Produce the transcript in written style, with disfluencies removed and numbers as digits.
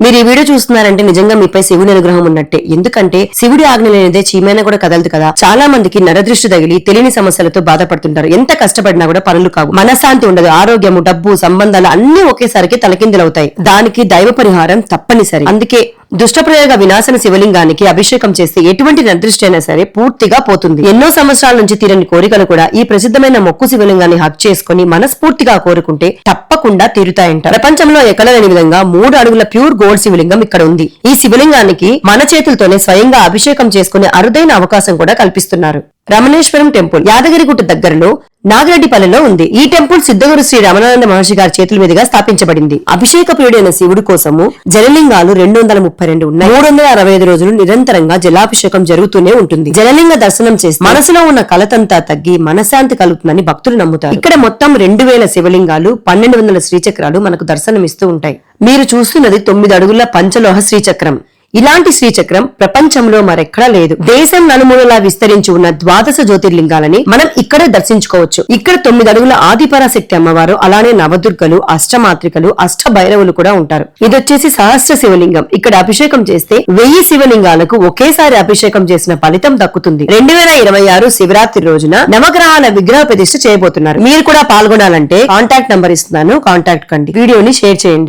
మీరు ఈ వీడియో చూస్తున్నారంటే నిజంగా మీపై శివుని అనుగ్రహం ఉన్నట్టే. ఎందుకంటే శివుడి ఆజ్ఞ లేనిదే చీమైనా కూడా కదలదు కదా. చాలా మందికి నరదృష్టి తగిలి తెలియని సమస్యలతో బాధపడుతుంటారు. ఎంత కష్టపడినా కూడా పనులు కావు, మనశ్శాంతి ఉండదు, ఆరోగ్యము, డబ్బు, సంబంధాలు అన్ని ఒకేసారికి తలకిందులవుతాయి. దానికి దైవ పరిహారం తప్పనిసరి. అందుకే దుష్టప్రయోగ వినాశన శివలింగానికి అభిషేకం చేస్తే ఎటువంటి నరదృష్టి అయినా సరే పూర్తిగా పోతుంది. ఎన్నో సంవత్సరాల నుంచి తీరని కోరికలు కూడా ఈ ప్రసిద్ధమైన మొక్కు శివలింగాన్ని హక్ చేసుకుని మనస్ఫూర్తిగా కోరుకుంటే తప్పకుండా తీరుతాయంట. ప్రపంచంలో ఎక్కడ లేని విధంగా 3 అడుగుల ప్యూర్ గోల్డ్ శివలింగం ఇక్కడ ఉంది. ఈ శివలింగానికి మన చేతులతోనే స్వయంగా అభిషేకం చేసుకునే అరుదైన అవకాశం కూడా కల్పిస్తున్నారు. రమణేశ్వరం టెంపుల్ యాదగిరిగుట్ట దగ్గరలో నాగిరెడ్డిపల్లిలో ఉంది. ఈ టెంపుల్ సిద్ధగురు శ్రీ రమణానంద మహర్షి గారి చేతుల మీదుగా స్థాపించబడింది. అభిషేక ప్రియుడైన శివుడి కోసము జలలింగాలు 232 ఉన్నాయి. 365 రోజులు నిరంతరంగా జలాభిషేకం జరుగుతూనే ఉంటుంది. జలలింగ దర్శనం చేసి మనసులో ఉన్న కలతంతా తగ్గి మనశాంతి కలుగుతుందని భక్తులు నమ్ముతారు. ఇక్కడ మొత్తం 2000 శివలింగాలు, 1200 శ్రీచక్రాలు మనకు దర్శనమిస్తూ ఉంటాయి. మీరు చూస్తున్నది 9 అడుగుల పంచలోహ శ్రీచక్రం. ఇలాంటి శ్రీచక్రం ప్రపంచంలో మరెక్కడా లేదు. దేశం నలుమూలలా విస్తరించి ఉన్న 12 జ్యోతిర్లింగాలని మనం ఇక్కడే దర్శించుకోవచ్చు. ఇక్కడ 9 అడుగుల ఆదిపరాశక్తి అమ్మవారు, అలానే నవదుర్గలు, అష్టమాత్రికలు, అష్ట భైరవులు కూడా ఉంటారు. ఇదొచ్చేసి సహస్ర శివలింగం. ఇక్కడ అభిషేకం చేస్తే 1000 శివలింగాలకు ఒకేసారి అభిషేకం చేసిన ఫలితం దక్కుతుంది. 2026 శివరాత్రి రోజున నవగ్రహాల విగ్రహ ప్రతిష్ఠ చేయబోతున్నారు. మీరు కూడా పాల్గొనాలంటే కాంటాక్ట్ నంబర్ ఇస్తున్నాను, కాంటాక్ట్ కండి. వీడియోని షేర్ చేయండి.